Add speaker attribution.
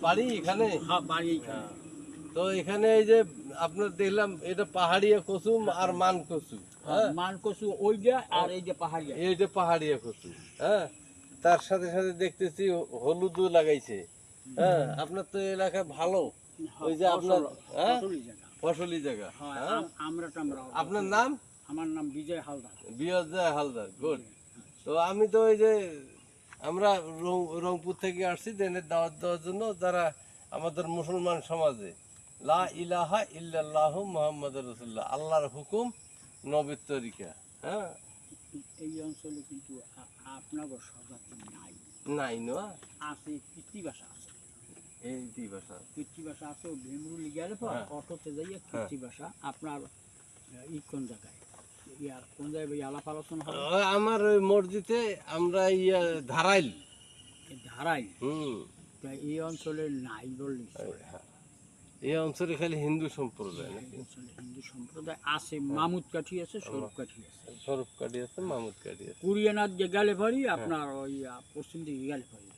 Speaker 1: বাড়ি এখানে?
Speaker 2: হ্যাঁ, বাড়ি এইখানে।
Speaker 1: তো এখানে এই যে আপনার দেখলাম এটা পাহাড়িয়া কচু আর মান কচু, হ্যাঁ,
Speaker 2: মান কচু ওইটা আর এই যে পাহাড়িয়া।
Speaker 1: এই যে পাহাড়িয়া কচু, হ্যাঁ, তার সাথে সাথে দেখতেছি হলুদও লাগাইছে, হ্যাঁ। আপনার তো এলাকা ভালো, ওই যে আপনার, হ্যাঁ,
Speaker 2: ফসলি জায়গা।
Speaker 1: ফসলি জায়গা,
Speaker 2: হ্যাঁ,
Speaker 1: হ্যাঁ।
Speaker 2: আমরা টামরা।
Speaker 1: আপনার নাম?
Speaker 2: আমার নাম বিজয় হালদার।
Speaker 1: বিজয় হালদার, গুড। তো আমি তো ওই যে আমরা রংপুর থেকে আসছি দেনের দাওয়াত দেওয়ার জন্য, যারা আমাদের মুসলমান সমাজে লা ইলাহা ইল্লাল্লাহু মুহাম্মাদুর রাসূলুল্লাহ, আল্লাহর হুকুম নবীর তরিকা, হ্যাঁ।
Speaker 2: এই অঞ্চলে কিন্তু আপনার স্বজাতি নাই।
Speaker 1: নাই না
Speaker 2: আছে কৃতি ভাষা আছে।
Speaker 1: এই দিবাসা
Speaker 2: কৃতি ভাষা আছে, ভীমরুলি গেলে পর
Speaker 1: হ্যাঁ।
Speaker 2: অটোতে যাইয়া কৃতি ভাষা আপনার কোন জায়গায় কোন জায়গায় ভাই আলাপ আলোচনা হবে?
Speaker 1: আমার ওই মসজিদে আমরা ধারাইল,
Speaker 2: ধারাই।
Speaker 1: হুম।
Speaker 2: এই অঞ্চলে নাই বললি
Speaker 1: এই অঞ্চলে খালি হিন্দু সম্প্রদায় নাকি?
Speaker 2: অঞ্চলে হিন্দু সম্প্রদায় আছে, মামুদ কাঠি আছে, স্বরূপ কাঠি আছে।
Speaker 1: স্বরূপ কাঠি আছে, মামুদ কাঠি আছে।
Speaker 2: কুরিয়ানাথ গেলে পারি আপনার ওই পশ্চিম দিকে গেলে পারি।